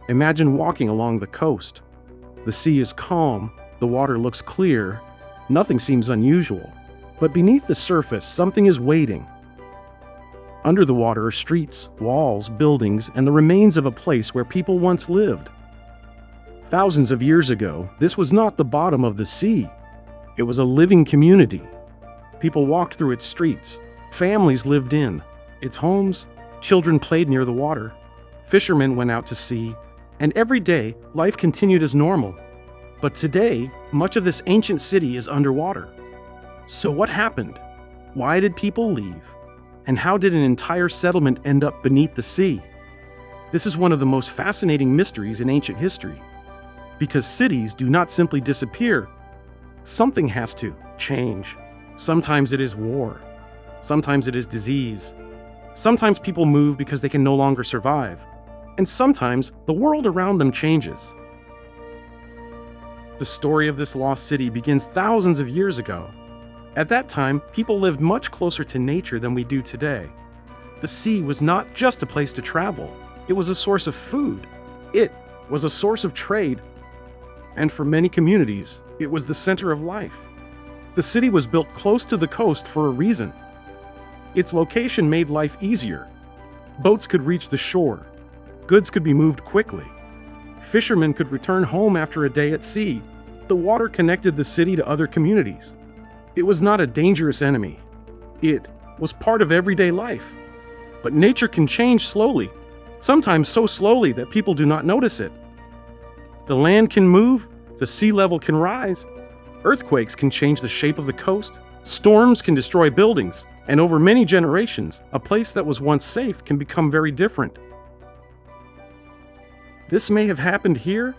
Imagine walking along the coast. The sea is calm, the water looks clear, nothing seems unusual. But beneath the surface, something is waiting. Under the water are streets, walls, buildings, and the remains of a place where people once lived. Thousands of years ago, this was not the bottom of the sea. It was a living community. People walked through its streets. Families lived in its homes. Children played near the water. Fishermen went out to sea. And every day, life continued as normal. But today, much of this ancient city is underwater. So what happened? Why did people leave? And how did an entire settlement end up beneath the sea? This is one of the most fascinating mysteries in ancient history. Because cities do not simply disappear. Something has to change. Sometimes it is war. Sometimes it is disease. Sometimes people move because they can no longer survive. And sometimes the world around them changes. The story of this lost city begins thousands of years ago. At that time, people lived much closer to nature than we do today. The sea was not just a place to travel. It was a source of food. It was a source of trade. And for many communities, it was the center of life. The city was built close to the coast for a reason. Its location made life easier. Boats could reach the shore. Goods could be moved quickly. Fishermen could return home after a day at sea. The water connected the city to other communities. It was not a dangerous enemy. It was part of everyday life. But nature can change slowly, sometimes so slowly that people do not notice it. The land can move, the sea level can rise, earthquakes can change the shape of the coast, storms can destroy buildings, and over many generations, a place that was once safe can become very different. This may have happened here.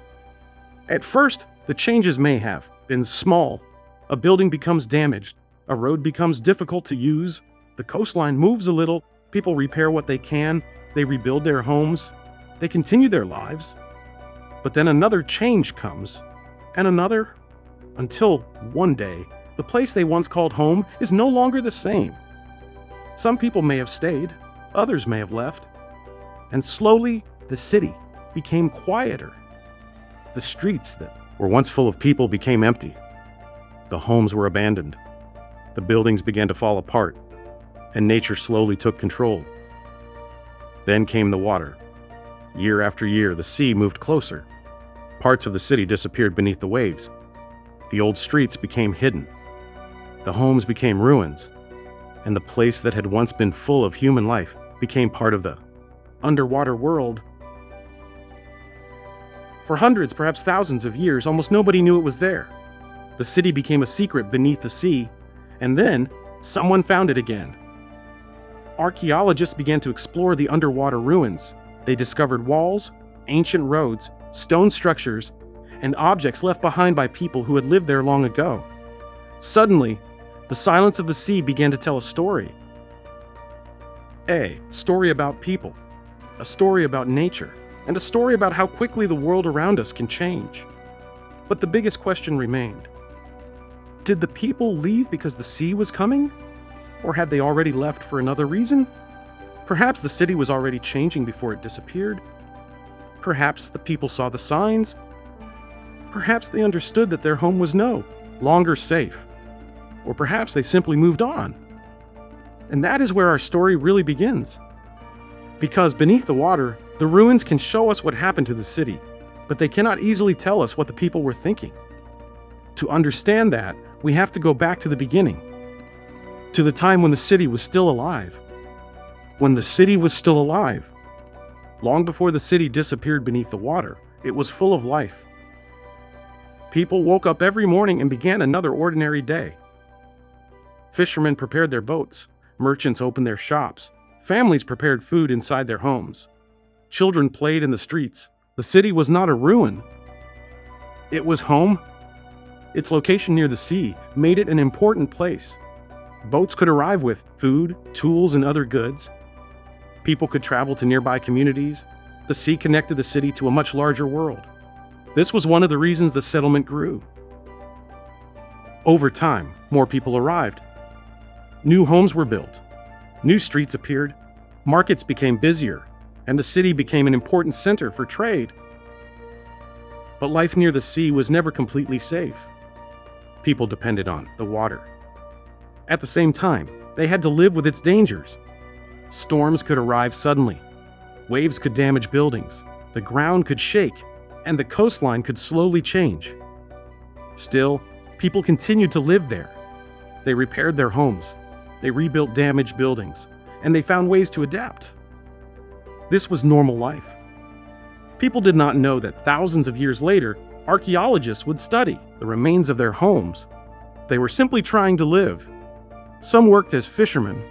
At first, the changes may have been small. A building becomes damaged, a road becomes difficult to use, the coastline moves a little, people repair what they can, they rebuild their homes, they continue their lives. But then another change comes, and another, until one day, the place they once called home is no longer the same. Some people may have stayed, others may have left, and slowly the city became quieter. The streets that were once full of people became empty. The homes were abandoned. The buildings began to fall apart, and nature slowly took control. Then came the water. Year after year, the sea moved closer. Parts of the city disappeared beneath the waves. The old streets became hidden. The homes became ruins, and the place that had once been full of human life became part of the underwater world. For hundreds, perhaps thousands of years, almost nobody knew it was there. The city became a secret beneath the sea, and then someone found it again. Archaeologists began to explore the underwater ruins. They discovered walls, ancient roads, stone structures, and objects left behind by people who had lived there long ago. Suddenly, the silence of the sea began to tell a story. A story about people, a story about nature, and a story about how quickly the world around us can change. But the biggest question remained. Did the people leave because the sea was coming? Or had they already left for another reason? Perhaps the city was already changing before it disappeared. Perhaps the people saw the signs. Perhaps they understood that their home was no longer safe. Or perhaps they simply moved on. And that is where our story really begins. Because beneath the water, the ruins can show us what happened to the city, but they cannot easily tell us what the people were thinking. To understand that, we have to go back to the beginning, to the time when the city was still alive. When the city was still alive, long before the city disappeared beneath the water, it was full of life. People woke up every morning and began another ordinary day. Fishermen prepared their boats, merchants opened their shops, families prepared food inside their homes. Children played in the streets. The city was not a ruin. It was home. Its location near the sea made it an important place. Boats could arrive with food, tools, and other goods. People could travel to nearby communities. The sea connected the city to a much larger world. This was one of the reasons the settlement grew. Over time, more people arrived. New homes were built. New streets appeared. Markets became busier, and the city became an important center for trade. But life near the sea was never completely safe. People depended on the water. At the same time, they had to live with its dangers. Storms could arrive suddenly. Waves could damage buildings. The ground could shake, and the coastline could slowly change. Still, people continued to live there. They repaired their homes. They rebuilt damaged buildings, and they found ways to adapt. This was normal life. People did not know that thousands of years later, archaeologists would study the remains of their homes. They were simply trying to live. Some worked as fishermen.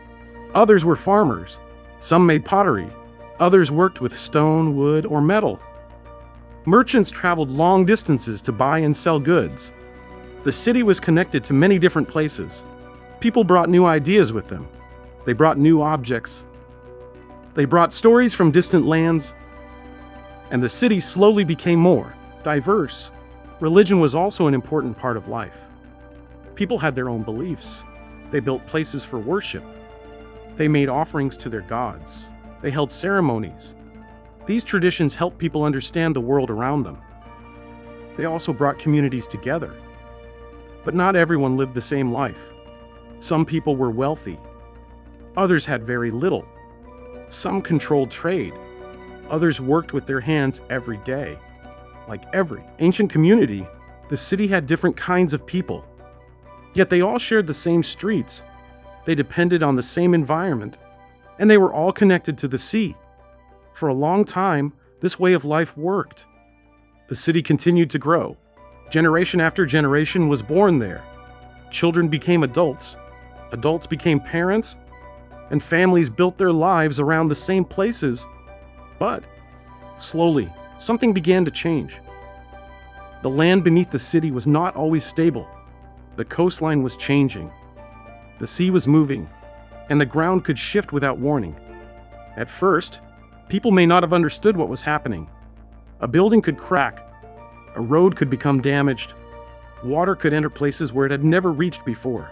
Others were farmers. Some made pottery. Others worked with stone, wood, or metal. Merchants traveled long distances to buy and sell goods. The city was connected to many different places. People brought new ideas with them. They brought new objects. They brought stories from distant lands. And the city slowly became more diverse. Religion was also an important part of life. People had their own beliefs. They built places for worship. They made offerings to their gods. They held ceremonies. These traditions helped people understand the world around them. They also brought communities together. But not everyone lived the same life. Some people were wealthy. Others had very little. Some controlled trade. Others worked with their hands every day. Like every ancient community, the city had different kinds of people. Yet they all shared the same streets. They depended on the same environment. And they were all connected to the sea. For a long time, this way of life worked. The city continued to grow. Generation after generation was born there. Children became adults. Adults became parents. And families built their lives around the same places. But, slowly, something began to change. The land beneath the city was not always stable. The coastline was changing. The sea was moving, and the ground could shift without warning. At first, people may not have understood what was happening. A building could crack. A road could become damaged. Water could enter places where it had never reached before.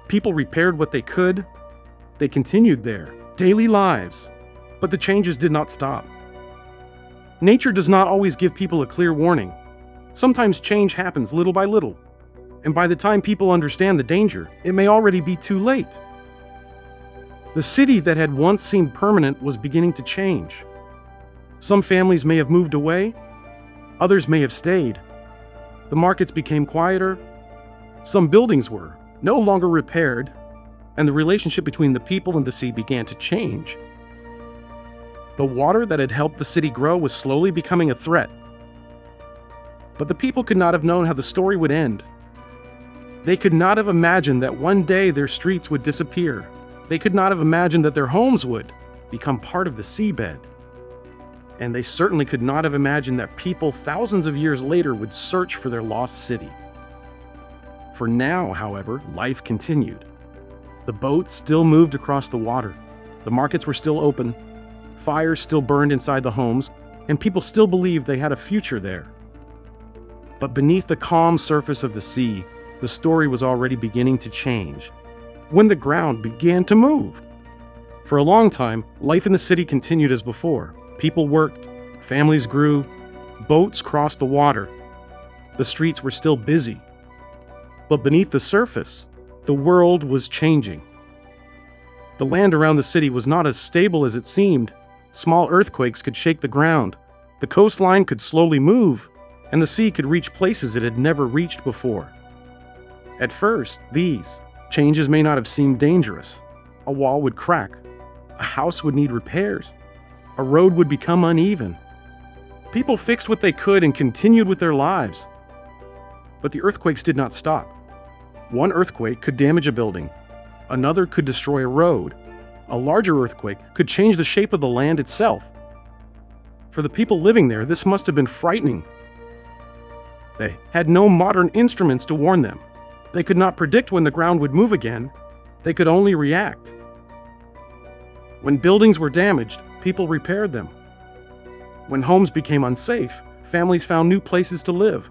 People repaired what they could. They continued their daily lives. But the changes did not stop. Nature does not always give people a clear warning. Sometimes change happens little by little. And by the time people understand the danger, it may already be too late. The city that had once seemed permanent was beginning to change. Some families may have moved away. Others may have stayed. The markets became quieter. Some buildings were no longer repaired. And the relationship between the people and the sea began to change. The water that had helped the city grow was slowly becoming a threat. But the people could not have known how the story would end. They could not have imagined that one day their streets would disappear. They could not have imagined that their homes would become part of the seabed. And they certainly could not have imagined that people thousands of years later would search for their lost city. For now, however, life continued. The boats still moved across the water. The markets were still open. Fires still burned inside the homes, and people still believed they had a future there. But beneath the calm surface of the sea, the story was already beginning to change. When the ground began to move. For a long time, life in the city continued as before. People worked, families grew, boats crossed the water. The streets were still busy. But beneath the surface, the world was changing. The land around the city was not as stable as it seemed. Small earthquakes could shake the ground. The coastline could slowly move, and the sea could reach places it had never reached before. At first, these changes may not have seemed dangerous. A wall would crack. A house would need repairs. A road would become uneven. People fixed what they could and continued with their lives. But the earthquakes did not stop. One earthquake could damage a building. Another could destroy a road. A larger earthquake could change the shape of the land itself. For the people living there, this must have been frightening. They had no modern instruments to warn them. They could not predict when the ground would move again. They could only react. When buildings were damaged, people repaired them. When homes became unsafe, families found new places to live.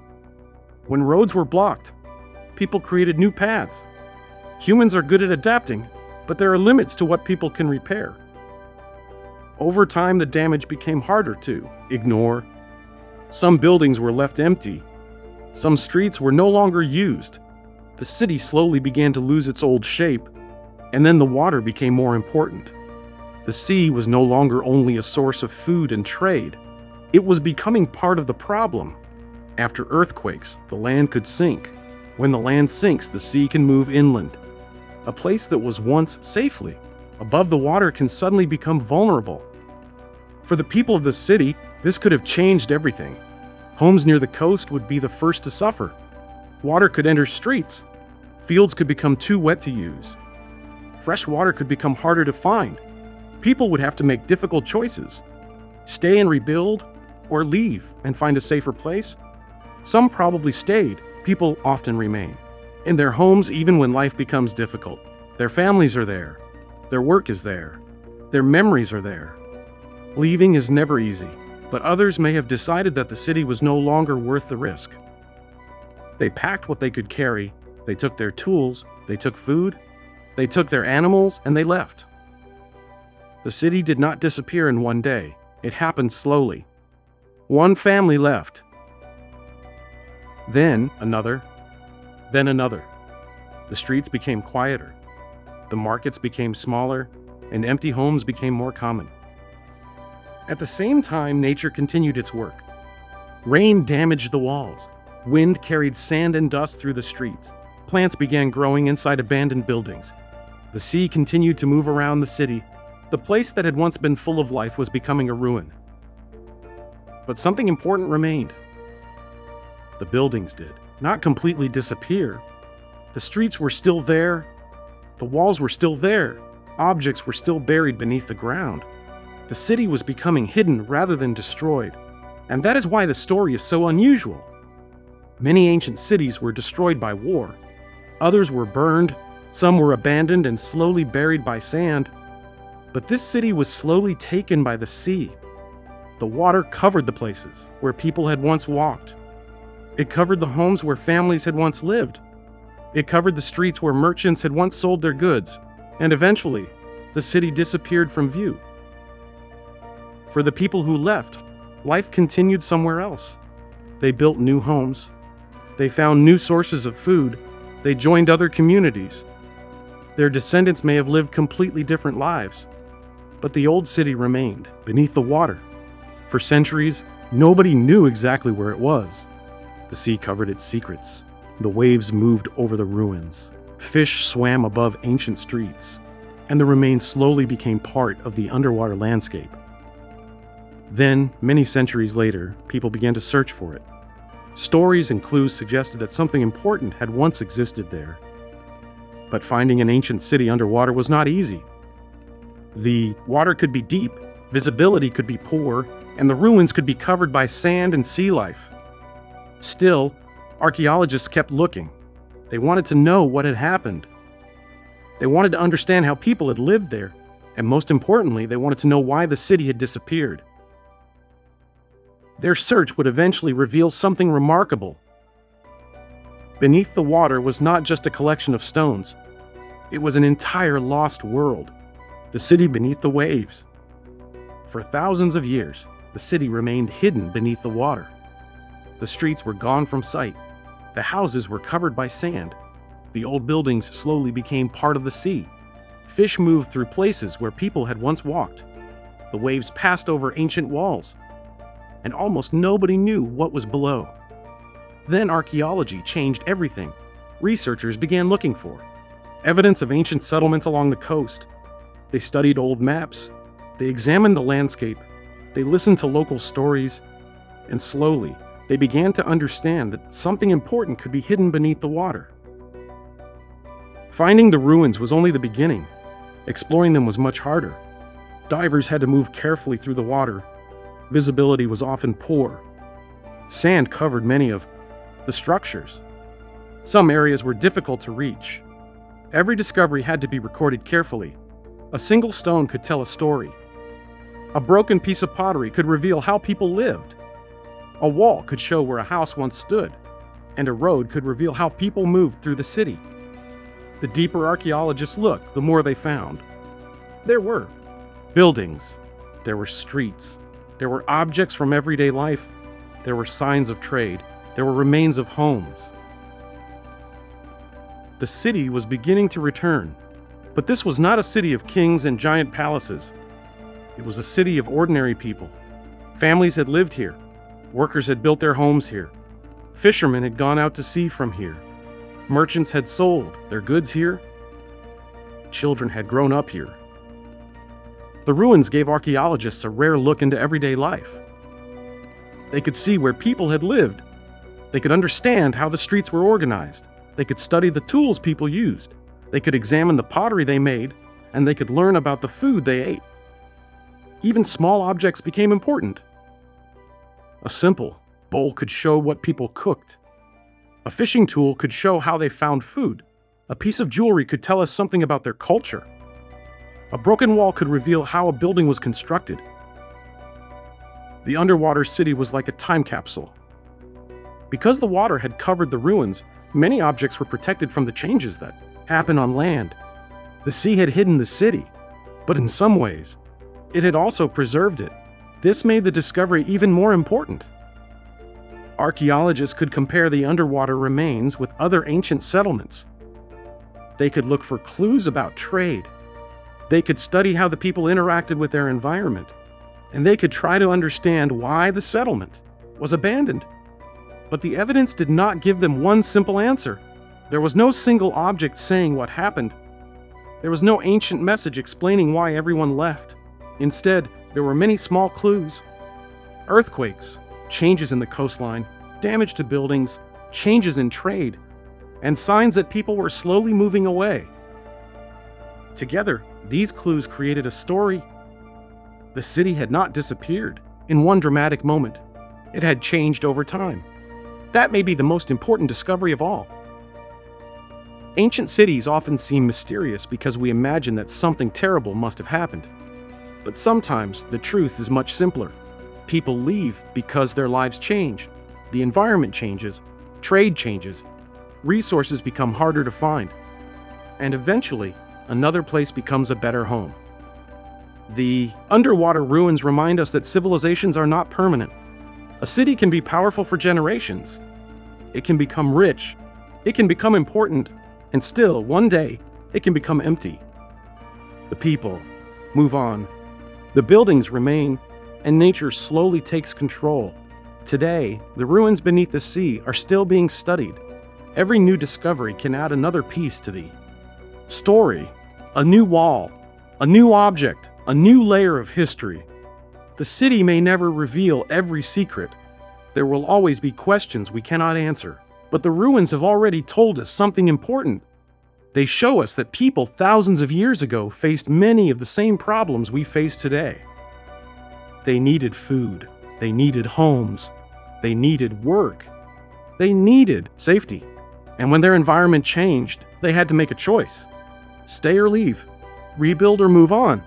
When roads were blocked, people created new paths. Humans are good at adapting, but there are limits to what people can repair. Over time, the damage became harder to ignore. Some buildings were left empty. Some streets were no longer used. The city slowly began to lose its old shape, and then the water became more important. The sea was no longer only a source of food and trade. It was becoming part of the problem. After earthquakes, the land could sink. When the land sinks, the sea can move inland. A place that was once safely above the water can suddenly become vulnerable. For the people of the city, this could have changed everything. Homes near the coast would be the first to suffer. Water could enter streets. Fields could become too wet to use. Fresh water could become harder to find. People would have to make difficult choices. Stay and rebuild, or leave and find a safer place. Some probably stayed. People often remain in their homes even when life becomes difficult. Their families are there. Their work is there. Their memories are there. Leaving is never easy, but others may have decided that the city was no longer worth the risk. They packed what they could carry. They took their tools. They took food. They took their animals, and they left. The city did not disappear in one day. It happened slowly. One family left. Then another. Then another. The streets became quieter. The markets became smaller, and empty homes became more common. At the same time, nature continued its work. Rain damaged the walls. Wind carried sand and dust through the streets. Plants began growing inside abandoned buildings. The sea continued to move around the city. The place that had once been full of life was becoming a ruin. But something important remained. The buildings did not completely disappear. The streets were still there. The walls were still there. Objects were still buried beneath the ground. The city was becoming hidden rather than destroyed. And that is why the story is so unusual. Many ancient cities were destroyed by war. Others were burned. Some were abandoned and slowly buried by sand. But this city was slowly taken by the sea. The water covered the places where people had once walked. It covered the homes where families had once lived. It covered the streets where merchants had once sold their goods. And eventually, the city disappeared from view. For the people who left, life continued somewhere else. They built new homes. They found new sources of food. They joined other communities. Their descendants may have lived completely different lives, but the old city remained beneath the water. For centuries, nobody knew exactly where it was. The sea covered its secrets. The waves moved over the ruins. Fish swam above ancient streets, and the remains slowly became part of the underwater landscape. Then, many centuries later, people began to search for it. Stories and clues suggested that something important had once existed there. But finding an ancient city underwater was not easy. The water could be deep, visibility could be poor, and the ruins could be covered by sand and sea life. Still, archaeologists kept looking. They wanted to know what had happened. They wanted to understand how people had lived there, and most importantly, they wanted to know why the city had disappeared. Their search would eventually reveal something remarkable. Beneath the water was not just a collection of stones. It was an entire lost world, the city beneath the waves. For thousands of years, the city remained hidden beneath the water. The streets were gone from sight. The houses were covered by sand. The old buildings slowly became part of the sea. Fish moved through places where people had once walked. The waves passed over ancient walls, and almost nobody knew what was below. Then archaeology changed everything. Researchers began looking for evidence of ancient settlements along the coast. They studied old maps. They examined the landscape. They listened to local stories. And slowly, they began to understand that something important could be hidden beneath the water. Finding the ruins was only the beginning. Exploring them was much harder. Divers had to move carefully through the water. Visibility was often poor. Sand covered many of the structures. Some areas were difficult to reach. Every discovery had to be recorded carefully. A single stone could tell a story. A broken piece of pottery could reveal how people lived. A wall could show where a house once stood, and a road could reveal how people moved through the city. The deeper archaeologists looked, the more they found. There were buildings, there were streets, there were objects from everyday life, There were signs of trade. There were remains of homes. The city was beginning to return, but this was not a city of kings and giant palaces. It was a city of ordinary people. Families had lived here. Workers had built their homes here. Fishermen had gone out to sea from here. Merchants had sold their goods here. Children had grown up here. The ruins gave archaeologists a rare look into everyday life. They could see where people had lived. They could understand how the streets were organized. They could study the tools people used. They could examine the pottery they made, and they could learn about the food they ate. Even small objects became important. A simple bowl could show what people cooked. A fishing tool could show how they found food. A piece of jewelry could tell us something about their culture. A broken wall could reveal how a building was constructed. The underwater city was like a time capsule. Because the water had covered the ruins, many objects were protected from the changes that happened on land. The sea had hidden the city, but in some ways, it had also preserved it. This made the discovery even more important. Archaeologists could compare the underwater remains with other ancient settlements. They could look for clues about trade. They could study how the people interacted with their environment. And they could try to understand why the settlement was abandoned. But the evidence did not give them one simple answer. There was no single object saying what happened. There was no ancient message explaining why everyone left. Instead, there were many small clues. Earthquakes, changes in the coastline, damage to buildings, changes in trade, and signs that people were slowly moving away. Together, these clues created a story. The city had not disappeared in one dramatic moment. It had changed over time. That may be the most important discovery of all. Ancient cities often seem mysterious because we imagine that something terrible must have happened. But sometimes the truth is much simpler. People leave because their lives change. The environment changes, trade changes, resources become harder to find, and eventually, another place becomes a better home. The underwater ruins remind us that civilizations are not permanent. A city can be powerful for generations. It can become rich. It can become important. And still, one day, it can become empty. The people move on. The buildings remain, and nature slowly takes control. Today, the ruins beneath the sea are still being studied. Every new discovery can add another piece to the story. A new wall, a new object, a new layer of history. The city may never reveal every secret. There will always be questions we cannot answer. But the ruins have already told us something important. They show us that people thousands of years ago faced many of the same problems we face today. They needed food. They needed homes. They needed work. They needed safety. And when their environment changed, they had to make a choice. Stay or leave. Rebuild or move on.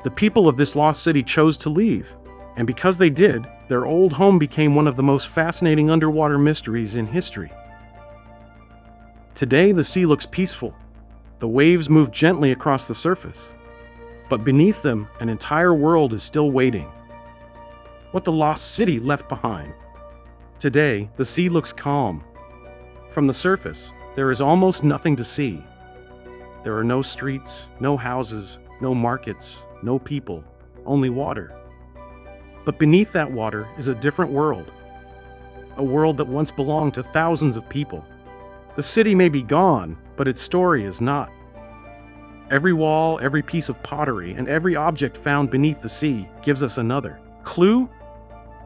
The people of this lost city chose to leave. And because they did, their old home became one of the most fascinating underwater mysteries in history. Today, the sea looks peaceful. The waves move gently across the surface. But beneath them, an entire world is still waiting. What the lost city left behind. Today, the sea looks calm. From the surface, there is almost nothing to see. There are no streets, no houses, no markets, no people, only water. But beneath that water is a different world. A world that once belonged to thousands of people. The city may be gone, but its story is not. Every wall, every piece of pottery, and every object found beneath the sea gives us another clue.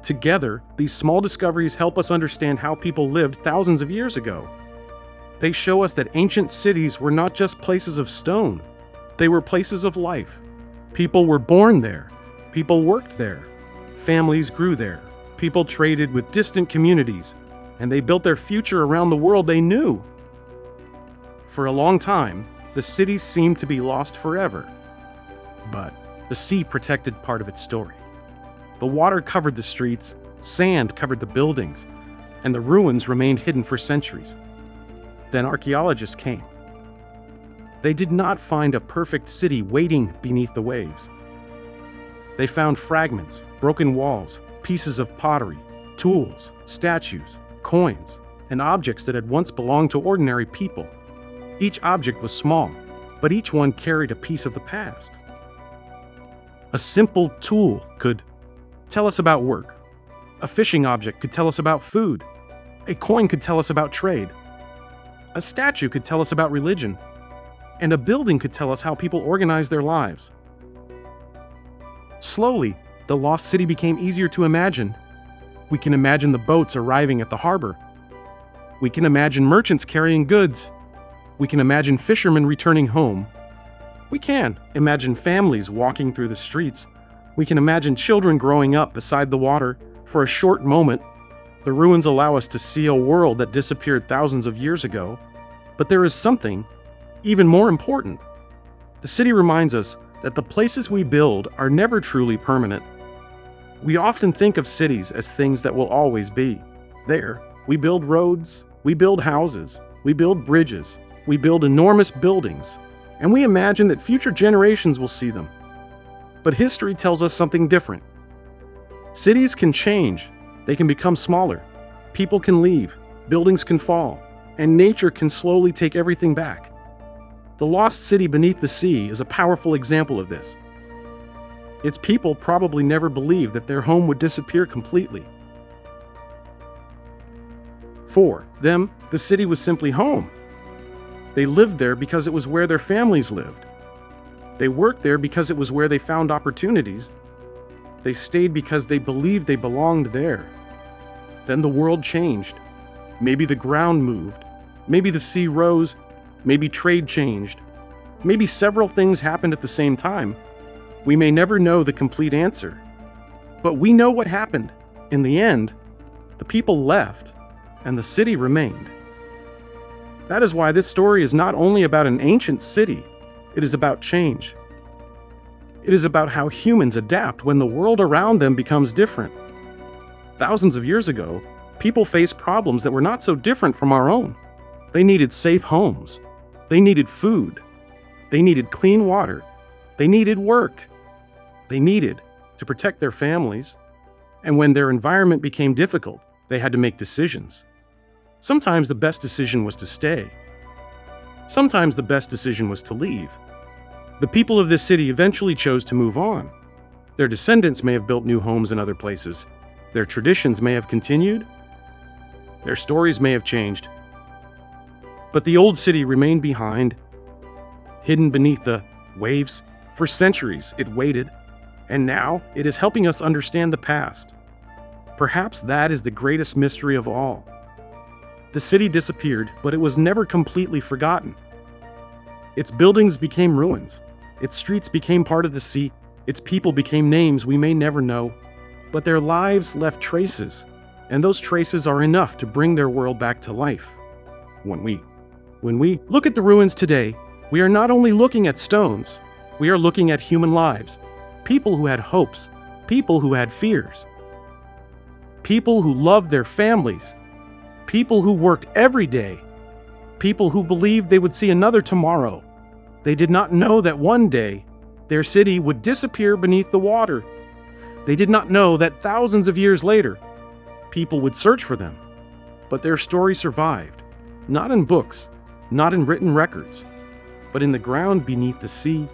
Together, these small discoveries help us understand how people lived thousands of years ago. They show us that ancient cities were not just places of stone. They were places of life. People were born there. People worked there. Families grew there. People traded with distant communities, and they built their future around the world they knew. For a long time, the cities seemed to be lost forever. But the sea protected part of its story. The water covered the streets, sand covered the buildings, and the ruins remained hidden for centuries. Then archaeologists came. They did not find a perfect city waiting beneath the waves. They found fragments, broken walls, pieces of pottery, Tools, statues, coins, and objects that had once belonged to ordinary people. Each object was small, but each one carried a piece of the past. A simple tool could tell us about work. A fishing object could tell us about food. A coin could tell us about trade. A statue could tell us about religion. And a building could tell us how people organized their lives. Slowly, the lost city became easier to imagine. We can imagine the boats arriving at the harbor. We can imagine merchants carrying goods. We can imagine fishermen returning home. We can imagine families walking through the streets. We can imagine children growing up beside the water. For a short moment, the ruins allow us to see a world that disappeared thousands of years ago. But there is something even more important. The city reminds us that the places we build are never truly permanent. We often think of cities as things that will always be there. We build roads, we build houses, we build bridges, we build enormous buildings, and we imagine that future generations will see them. But history tells us something different. Cities can change, they can become smaller, people can leave, buildings can fall, and nature can slowly take everything back. The lost city beneath the sea is a powerful example of this. Its people probably never believed that their home would disappear completely. For them, the city was simply home. They lived there because it was where their families lived. They worked there because it was where they found opportunities. They stayed because they believed they belonged there. Then the world changed. Maybe the ground moved. Maybe the sea rose. Maybe trade changed. Maybe several things happened at the same time. We may never know the complete answer. But we know what happened. In the end, the people left, and the city remained. That is why this story is not only about an ancient city, it is about change. It is about how humans adapt when the world around them becomes different. Thousands of years ago, people faced problems that were not so different from our own. They needed safe homes. They needed food. They needed clean water. They needed work. They needed to protect their families. And when their environment became difficult, they had to make decisions. Sometimes the best decision was to stay. Sometimes the best decision was to leave. The people of this city eventually chose to move on. Their descendants may have built new homes in other places. Their traditions may have continued. Their stories may have changed. But the old city remained behind, hidden beneath the waves. For centuries, it waited, and now it is helping us understand the past. Perhaps that is the greatest mystery of all. The city disappeared, but it was never completely forgotten. Its buildings became ruins. Its streets became part of the sea. Its people became names we may never know. But their lives left traces, and those traces are enough to bring their world back to life. When we look at the ruins today, we are not only looking at stones, we are looking at human lives. People who had hopes, people who had fears, people who loved their families, people who worked every day, people who believed they would see another tomorrow. They did not know that one day their city would disappear beneath the water. They did not know that thousands of years later, people would search for them. But their story survived, not in books, not in written records, but in the ground beneath the sea.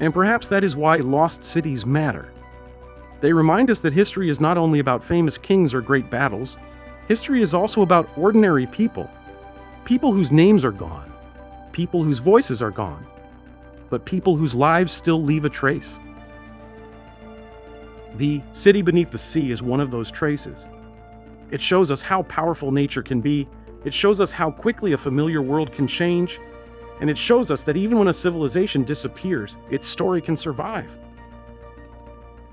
And perhaps that is why lost cities matter. They remind us that history is not only about famous kings or great battles. History is also about ordinary people. People whose names are gone. People whose voices are gone. But people whose lives still leave a trace. The city beneath the sea is one of those traces. It shows us how powerful nature can be. It shows us how quickly a familiar world can change. And it shows us that even when a civilization disappears, its story can survive.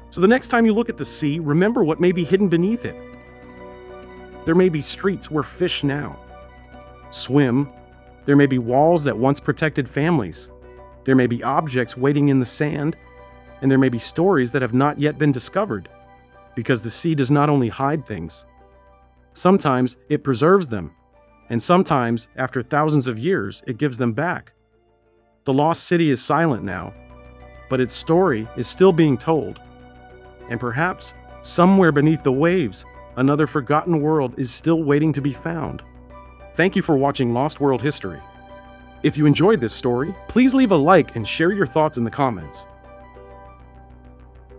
So the next time you look at the sea, remember what may be hidden beneath it. There may be streets where fish now swim. There may be walls that once protected families. There may be objects waiting in the sand. And there may be stories that have not yet been discovered. Because the sea does not only hide things. Sometimes it preserves them. And sometimes, after thousands of years, it gives them back. The lost city is silent now, but its story is still being told. And perhaps, somewhere beneath the waves, another forgotten world is still waiting to be found. Thank you for watching Lost World History. If you enjoyed this story, please leave a like and share your thoughts in the comments.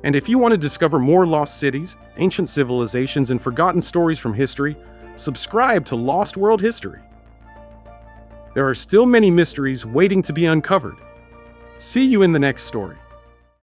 And if you want to discover more lost cities, ancient civilizations, and forgotten stories from history, subscribe to Lost World History. There are still many mysteries waiting to be uncovered. See you in the next story.